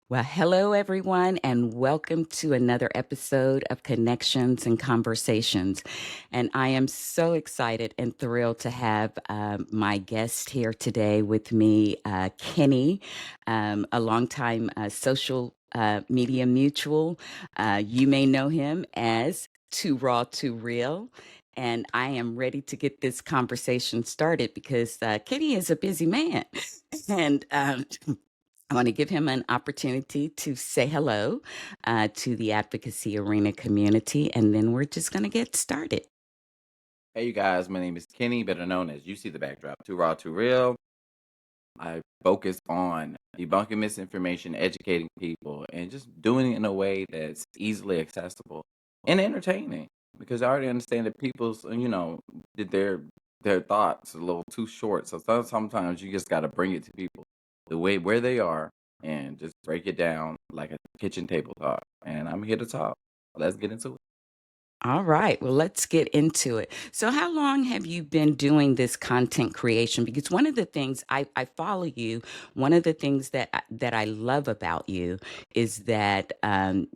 Well, hello, everyone, and welcome to another episode of Connections and Conversations. And I am so excited and thrilled to have my guest here today with me, Kenny, a longtime social media mutual. You may know him as 2RawTooReal. And I am ready to get this conversation started because Kenny is a busy man. And I want to give him an opportunity to say hello to the Advocacy Arena community, and then we're just going to get started. Hey, you guys, my name is Kenny, better known as You See the Backdrop, 2RawTooReal. I focus on debunking misinformation, educating people, and just doing it in a way that's easily accessible and entertaining. Because I already understand that people's, did their thoughts a little too short. So sometimes you just got to bring it to people the way where they are and just break it down like a kitchen table talk. And I'm here to talk. Let's get into it. All right, well, let's get into it. So, how long have you been doing this content creation? Because one of the things I follow you, one of the things that I love about you is that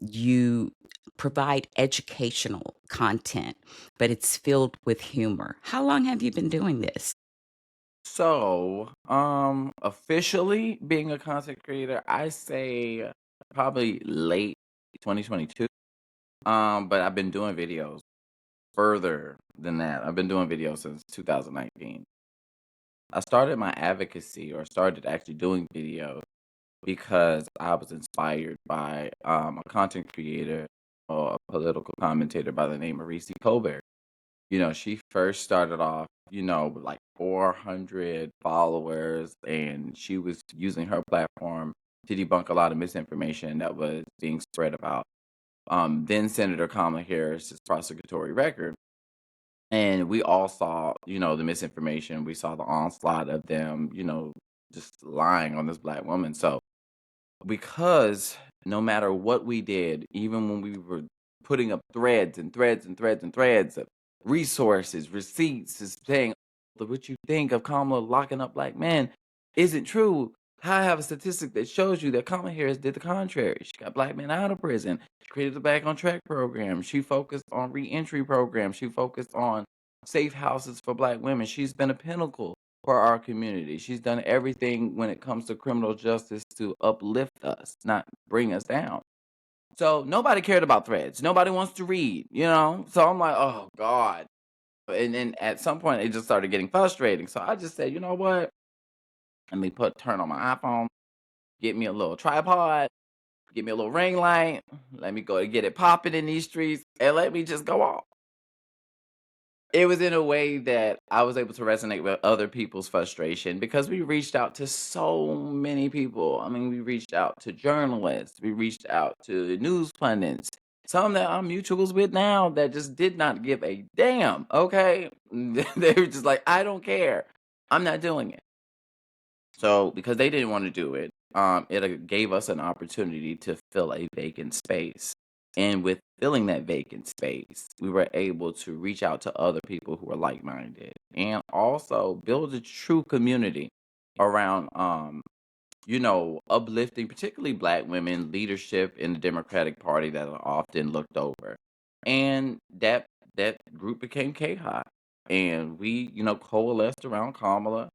you provide educational content, but it's filled with humor. How long have you been doing this? So, officially being a content creator, I say probably late 2022. But I've been doing videos further than that. I've been doing videos since 2019. I started my advocacy or started actually doing videos because I was inspired by a content creator or a political commentator by the name of Reese Colbert. She first started off, with like 400 followers, and she was using her platform to debunk a lot of misinformation that was being spread about then Senator Kamala Harris's prosecutory record. And we all saw, the misinformation. We saw the onslaught of them, just lying on this black woman. So because no matter what we did, even when we were putting up threads and threads and threads and threads of resources, receipts, is saying what you think of Kamala locking up black men isn't true. I have a statistic that shows you that Kamala Harris did the contrary. She got black men out of prison. She created the Back on Track program. She focused on reentry programs. She focused on safe houses for black women. She's been a pinnacle for our community. She's done everything when it comes to criminal justice to uplift us, not bring us down. So nobody cared about threads. Nobody wants to read. So I'm like, oh God. And then at some point it just started getting frustrating. So I just said, you know what? Let me turn on my iPhone, get me a little tripod, get me a little ring light, let me go get it popping in these streets, and let me just go off. It was in a way that I was able to resonate with other people's frustration because we reached out to so many people. I mean, we reached out to journalists, we reached out to news pundits, some that I'm mutuals with now that just did not give a damn. Okay. They were just like, I don't care. I'm not doing it. So because they didn't want to do it, it gave us an opportunity to fill a vacant space. And with filling that vacant space, we were able to reach out to other people who are like-minded and also build a true community around uplifting particularly black women leadership in the Democratic Party that are often looked over. And that group became K-Hot. And we, coalesced around Kamala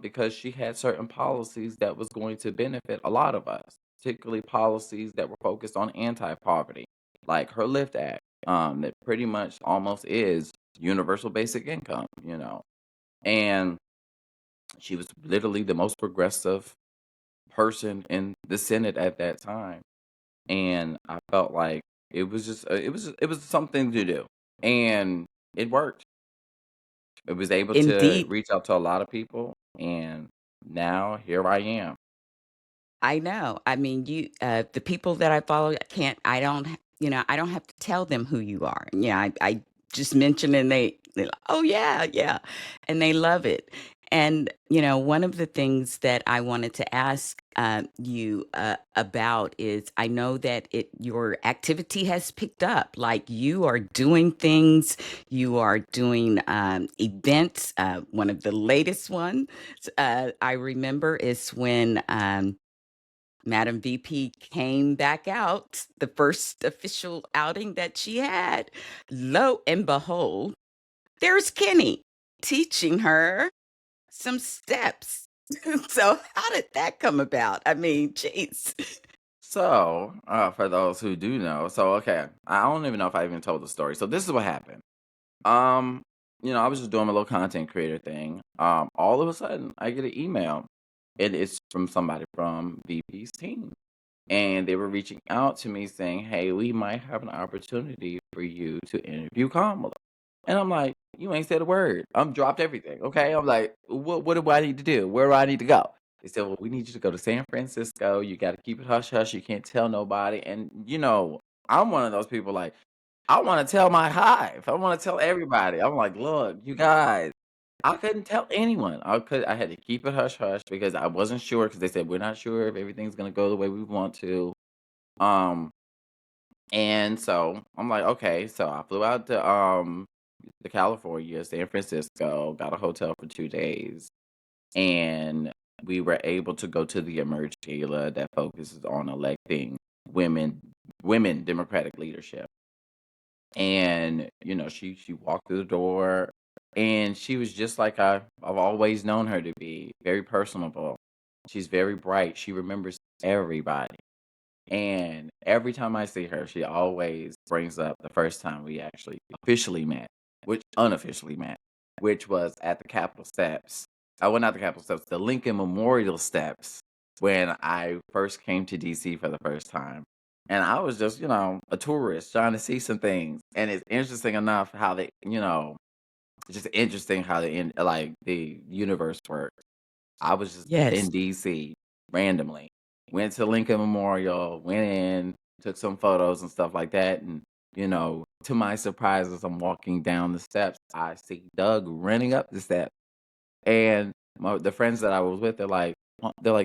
because she had certain policies that was going to benefit a lot of us, particularly policies that were focused on anti-poverty, like her Lift Act, that pretty much almost is universal basic income. And she was literally the most progressive person in the Senate at that time, and I felt like it was something to do, and it worked. It was able to Indeed, reach out to a lot of people, and now here I am. I know. I mean, the people that I follow, I don't have to tell them who you are. Yeah, I just mention and they, like, oh yeah, yeah, and they love it. And one of the things that I wanted to ask you about is, I know that your activity has picked up. Like you are doing things, you are doing events. One of the latest ones I remember is when. Madam VP came back out, the first official outing that she had. Lo and behold, there's Kenny teaching her some steps. So how did that come about? I mean, jeez. So, for those who do know, so okay, I don't even know if I even told the story. So this is what happened. Um, I was just doing my little content creator thing. All of a sudden, I get an email, and it's from somebody from VP's team, and they were reaching out to me saying, "Hey, we might have an opportunity for you to interview Kamala." And I'm like, "You ain't said a word. I'm dropped everything." Okay, I'm like, "What do I need to do? Where do I need to go?" They said, "Well, we need you to go to San Francisco. You got to keep it hush hush. You can't tell nobody." And I'm one of those people like I want to tell my hive. I want to tell everybody. I'm like, "Look, you guys." I couldn't tell anyone. I had to keep it hush hush because I wasn't sure because they said we're not sure if everything's gonna go the way we want to. Um, and so I'm like, okay. So I flew out to California, San Francisco, got a hotel for 2 days, and we were able to go to the Emerge Gala that focuses on electing women women Democratic leadership. And she walked through the door, and she was just like I've always known her to be, very personable. She's very bright. She remembers everybody. And every time I see her, she always brings up the first time we actually officially met, which unofficially met, which was at the Capitol steps. I went out the Capitol steps, the Lincoln Memorial steps, when I first came to DC for the first time. And I was just, a tourist trying to see some things. And it's interesting enough how it's just interesting how like the universe works. I was just Yes. in DC randomly. Went to Lincoln Memorial, went in, took some photos and stuff like that. And, to my surprise, as I'm walking down the steps, I see Doug running up the steps. And the friends that I was with, they're like,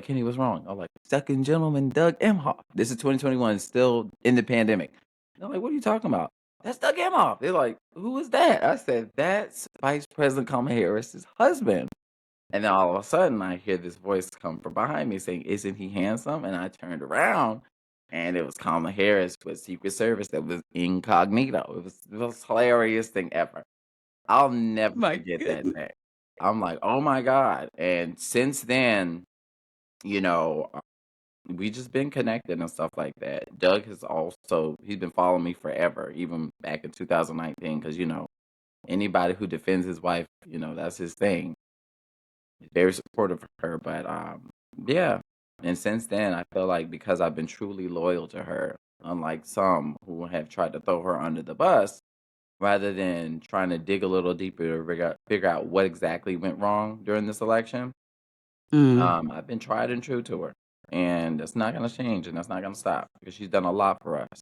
"Kenny, what's wrong?" I'm like, "Second gentleman, Doug Emhoff." This is 2021, still in the pandemic. They're like, "What are you talking about?" "That's Doug Emhoff." They're like, "Who is that?" I said, "That's Vice President Kamala Harris's husband." And then all of a sudden, I hear this voice come from behind me saying, "Isn't he handsome?" And I turned around, and it was Kamala Harris with Secret Service that was incognito. It was the most hilarious thing ever. I'll never My forget that goodness. day. I'm like, "Oh my god." And since then, you know, uh, we just been connected and stuff like that. Doug has also he's been following me forever, even back in 2019, because anybody who defends his wife, that's his thing. Very supportive of her, but yeah. And since then, I feel like because I've been truly loyal to her, unlike some who have tried to throw her under the bus, rather than trying to dig a little deeper to figure out what exactly went wrong during this election. Mm. I've been tried and true to her, and that's not gonna change, and that's not gonna stop because she's done a lot for us.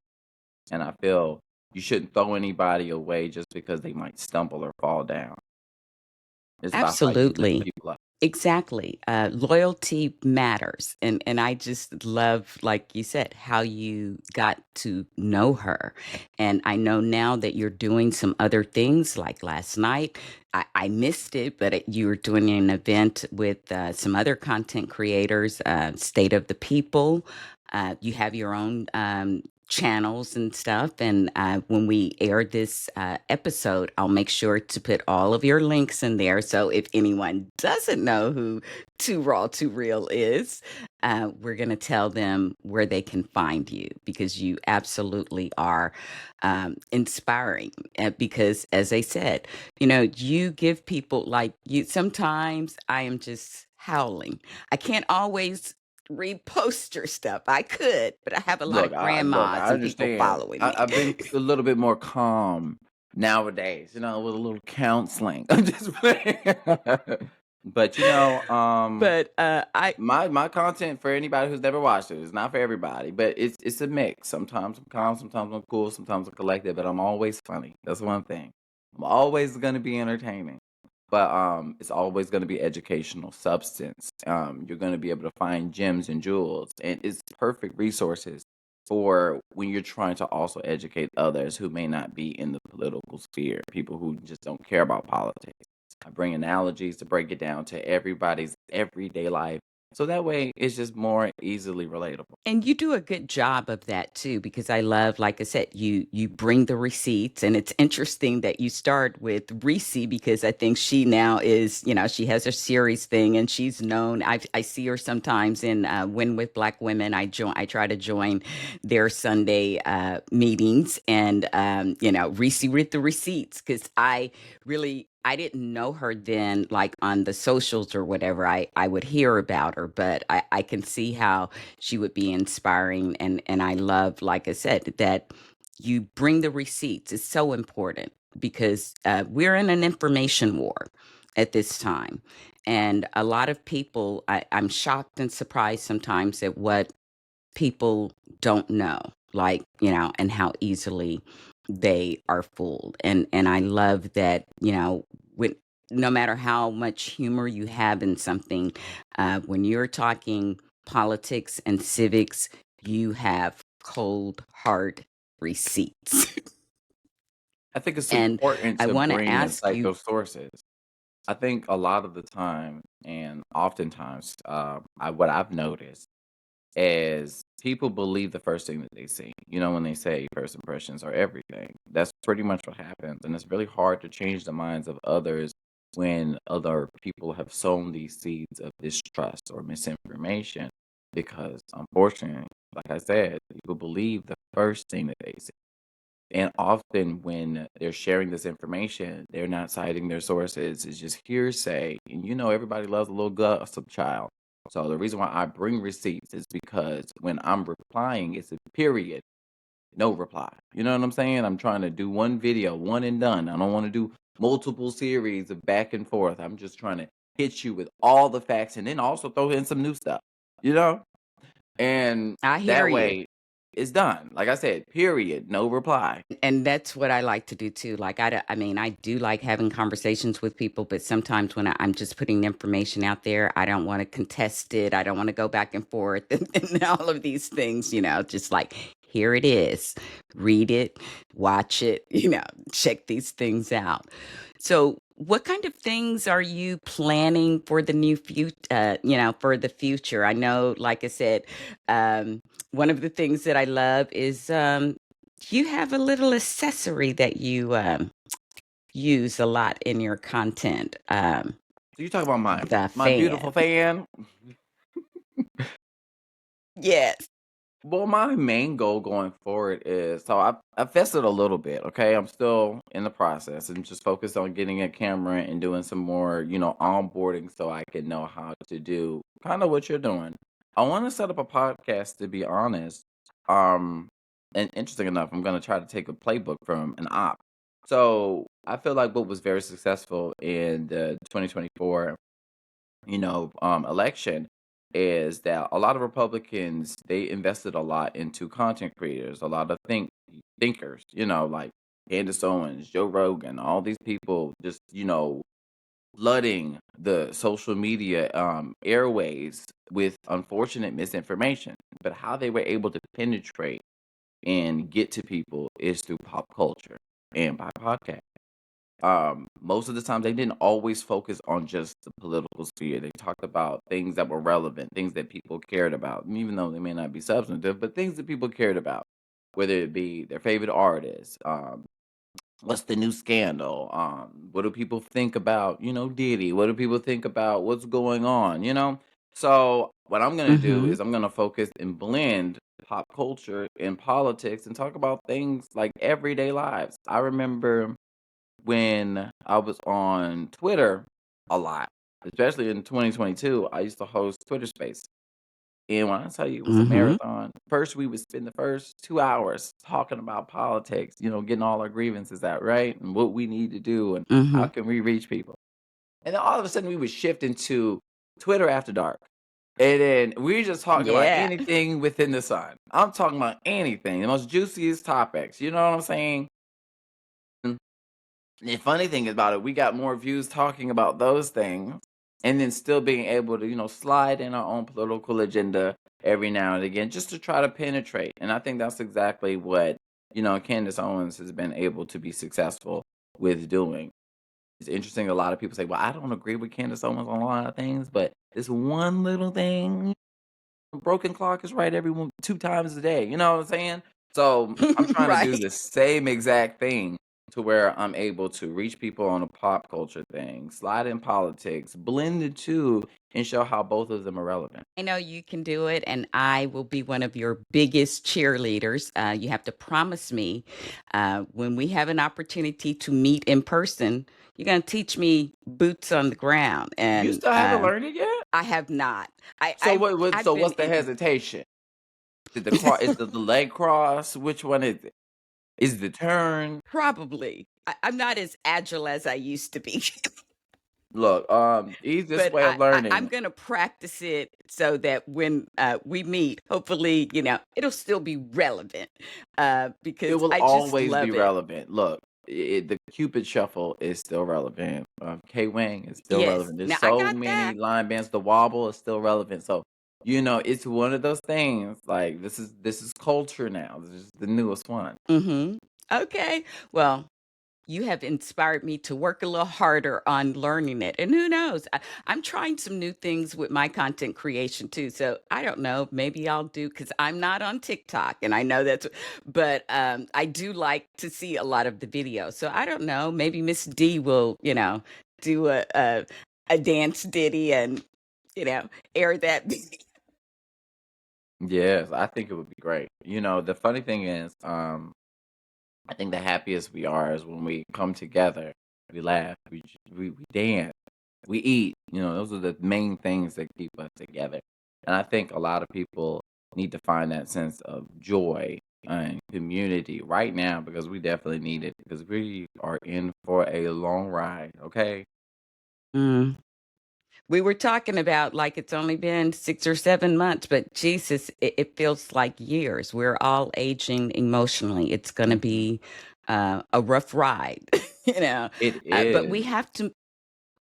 And I feel you shouldn't throw anybody away just because they might stumble or fall down. It's about how you lift Absolutely. people up. Exactly. Loyalty matters. And I just love, like you said, how you got to know her. And I know now that you're doing some other things like last night. I missed it, but you were doing an event with some other content creators, State of the People. You have your own channels and stuff. And when we air this episode, I'll make sure to put all of your links in there. So if anyone doesn't know who 2RawTooReal is, we're going to tell them where they can find you because you absolutely are inspiring. Because as I said, you give people like you. Sometimes I am just howling. I can't always repost your stuff. I could, but I have a lot Look, of I grandmas and people understand. following I, me. I've been a little bit more calm nowadays, with a little counseling. I'm just playing. But But I my content for anybody who's never watched it is not for everybody, but it's a mix. Sometimes I'm calm, sometimes I'm cool, sometimes I'm collected, but I'm always funny. That's one thing. I'm always gonna be entertaining. But it's always gonna be educational substance. You're gonna be able to find gems and jewels, and it's perfect resources for when you're trying to also educate others who may not be in the political sphere, people who just don't care about politics. I bring analogies to break it down to everybody's everyday life So that way it's just more easily relatable. And you do a good job of that too, because I love, like I said, you bring the receipts, and it's interesting that you start with Reese because I think she now is, she has her series thing, and she's known. I see her sometimes in Win with Black Women. I try to join their Sunday meetings, and Reese with the receipts because I didn't know her then, like on the socials or whatever. I would hear about her, but I can see how she would be inspiring, and I love, like I said, that you bring the receipts. It's so important because we're in an information war at this time, and a lot of people, I'm shocked and surprised sometimes at what people don't know, like, and how easily they are fooled. And I love that, when no matter how much humor you have in something, when you're talking politics and civics, you have cold hard receipts. I think it's And important I to want to bring and ask cite you. those sources. I think a lot of the time and oftentimes, what I've noticed is people believe the first thing that they see. You know, when they say first impressions are everything, that's pretty much what happens. And it's really hard to change the minds of others when other people have sown these seeds of distrust or misinformation. Because unfortunately, like I said, people believe the first thing that they see. And often when they're sharing this information, they're not citing their sources. It's just hearsay. And everybody loves a little gossip child. So the reason why I bring receipts is because when I'm replying, it's a period, no reply. You know what I'm saying? I'm trying to do one video, one and done. I don't want to do multiple series of back and forth. I'm just trying to hit you with all the facts and then also throw in some new stuff, you know? And I hear that you. way it's done. Like I said, period, no reply. And that's what I like to do too. Like I mean, I do like having conversations with people, but sometimes when I'm just putting information out there, I don't want to contest it. I don't want to go back and forth and all of these things. Just like here it is, read it, watch it. Check these things out. So, what kind of things are you planning for the new future? For the future. I know, like I said, one of the things that I love is you have a little accessory that you use a lot in your content. So you talk about The my beautiful fan. fan. Yes. Well, my main goal going forward is so I invested a little bit. Okay, I'm still in the process. I'm just focused on getting a camera and doing some more, onboarding so I can know how to do kind of what you're doing. I want to set up a podcast, to be honest. Um, and interesting enough, I'm going to try to take a playbook from an op. So I feel like what was very successful in the 2024 election is that a lot of Republicans they invested a lot into content creators, a lot of thinkers, like Candace Owens, Joe Rogan, all these people just flooding the social media airways with unfortunate misinformation. But how they were able to penetrate and get to people is through pop culture and by podcast. Most of the time they didn't always focus on just the political sphere. They talked about things that were relevant, things that people cared about, and even though they may not be substantive, but things that people cared about, whether it be their favorite artist, what's the new scandal, what do people think about, Diddy, what do people think about what's going on. So what I'm gonna do Mm-hmm. is I'm gonna focus and blend pop culture and politics and talk about things like everyday lives. I remember when I was on Twitter a lot, especially in 2022, I used to host Twitter Space. And when I tell you it was a Mm-hmm. marathon, first we would spend the first 2 hours talking about politics, getting all our grievances out, right? And what we need to do and how Mm-hmm. can we reach people. And then all of a sudden we would shift into Twitter after dark. And then we just talking about Yeah. anything within the sun. I'm talking about anything, the most juiciest topics. You know what I'm saying? The funny thing about it, we got more views talking about those things and then still being able to, slide in our own political agenda every now and again just to try to penetrate. And I think that's exactly what, Candace Owens has been able to be successful with doing. It's interesting. A lot of people say, well, I don't agree with Candace Owens on a lot of things, but this one little thing. A broken clock is right every 2 times a day, you know what I'm saying? So, I'm trying to do Right. the same exact thing to where I'm able to reach people on a pop culture thing, slide in politics, blend the 2, and show how both of them are relevant. I know you can do it, and I will be one of your biggest cheerleaders. You have to promise me when we have an opportunity to meet in person, you're going to teach me boots on the ground. You And still haven't learned it yet? I have not. So I've so been what's the in. hesitation? Is the leg cross? Which one is it? Is the turn? Probably. I'm not as agile as I used to be. Look, easiest But way of I'm learning. going to practice it so that when we meet, hopefully, it'll still be relevant It because will I just always be love it. relevant. Look, the Cupid Shuffle is still relevant. K-Wing is still Yes. relevant. There's Now I so got many that. line bands. The Wobble is still relevant. So, it's one of those things. Like this is culture now. This is the newest one. Okay. Well, you have inspired me to work a little harder on learning it. And who knows? I'm trying some new things with my content creation too. So I don't know. Maybe I'll do because I'm not on TikTok, and I know but I do like to see a lot of the videos. So I don't know. Maybe Miss D will, do a dance ditty and air that. Yes, I think it would be great. The funny thing is, I think the happiest we are is when we come together, we laugh, we dance, we eat. Those are the main things that keep us together. And I think a lot of people need to find that sense of joy and community right now because we definitely need it because we are in for a long ride. Okay. Mm. We were talking about like it's only been 6 or 7 months, but Jesus, it feels like years. We're all aging emotionally. It's going to Hmm. be a rough ride, you know. It But is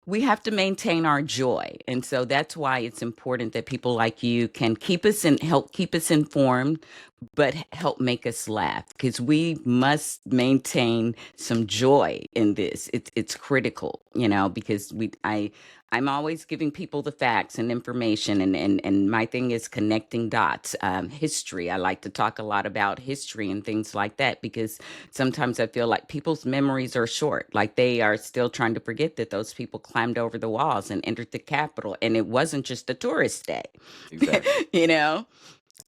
we have to maintain our joy, and so that's why it's important that people like you can keep us and help keep us informed, but help make us laugh because we must maintain some joy in this. It's critical, because I'm always giving people the facts and information, and my thing is connecting dots. History. I like to talk a lot about history and things like that because sometimes I feel like people's memories are short, like they are still trying to forget that those people climbed over the walls and entered the Capitol, and it wasn't just a tourist day, exactly. you know.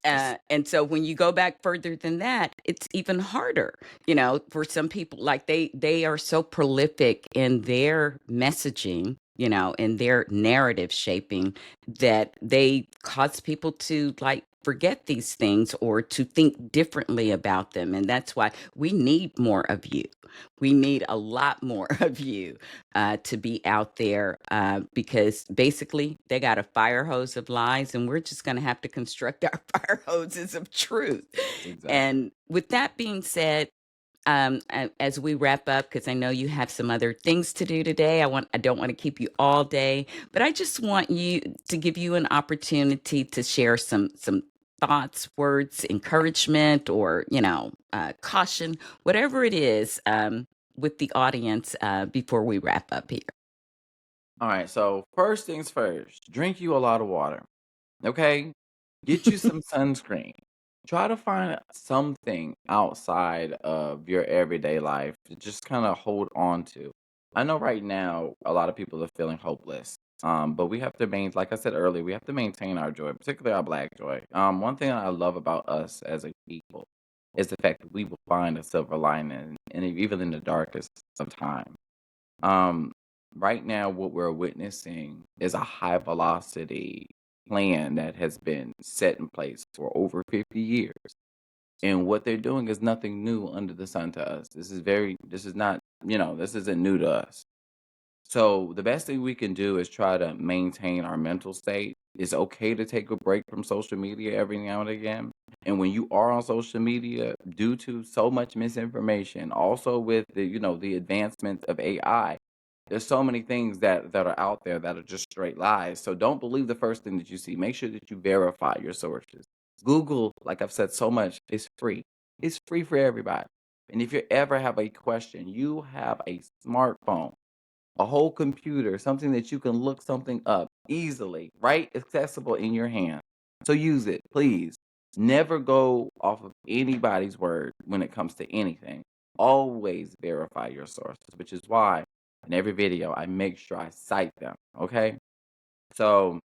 It's- And so when you go back further than that, it's even harder, for some people, like they are so prolific in their messaging, in their narrative shaping that they cause people to like forget these things or to think differently about them. And that's why we need more of you. We need a lot more of you to be out there because basically they got a fire hose of lies, and we're just going to have to construct our fire hoses of truth. exactly. And with that being said, as we wrap up, because I know you have some other things to do today, I don't want to keep you all day, but I just want you to give you an opportunity to share some thoughts, words, encouragement, or caution, whatever it is, with the audience before we wrap up here. All right. So first things first, drink you a lot of water. Okay? Get you some sunscreen. Try to find something outside of your everyday life to just kind of hold on to. I know right now a lot of people are feeling hopeless. But we have to like I said earlier, we have to maintain our joy, particularly our black joy. One thing I love about us as a people is the fact that we will find a silver lining, and even in the darkest of time. Um, right now, what we're witnessing is a high velocity plan that has been set in place for over 50 years. And what they're doing is nothing new under the sun to us. This is not, this isn't new to us. So the best thing we can do is try to maintain our mental state. It's okay to take a break from social media every now and again. And when you are on social media, due to so much misinformation, also with the advancement of AI, there's so many things that are out there that are just straight lies. So don't believe the first thing that you see. Make sure that you verify your sources. Google, like I've said so much, is free. It's free for everybody. And if you ever have a question, you have a smartphone, a whole computer, something that you can look something up. easily, right? Accessible in your hand. So use it, please. Never go off of anybody's word when it comes to anything. Always verify your sources, which is why in every video I make sure I cite them. Okay. So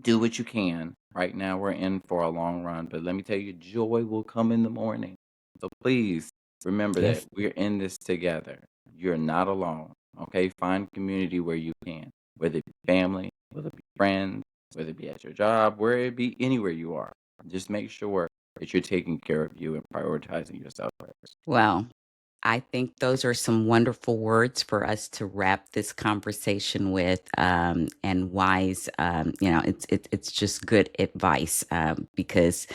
do what you can. Right now we're in for a long run, but let me tell you, joy will come in the morning. So please remember that Yes. we're in this together. You're not alone. Okay. Find community where you can, whether it be family, whether it be friends, whether it be at your job, where it be anywhere you are. Just make sure that you're taking care of you and prioritizing yourself first. Well, I think those are some wonderful words for us to wrap this conversation with, and wise. It's just good advice, because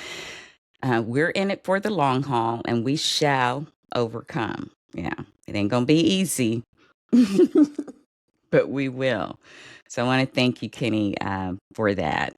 we're in it for the long haul, and we shall overcome. Yeah, it ain't gonna be easy, but we will. So I want to thank you, Kenny, for that.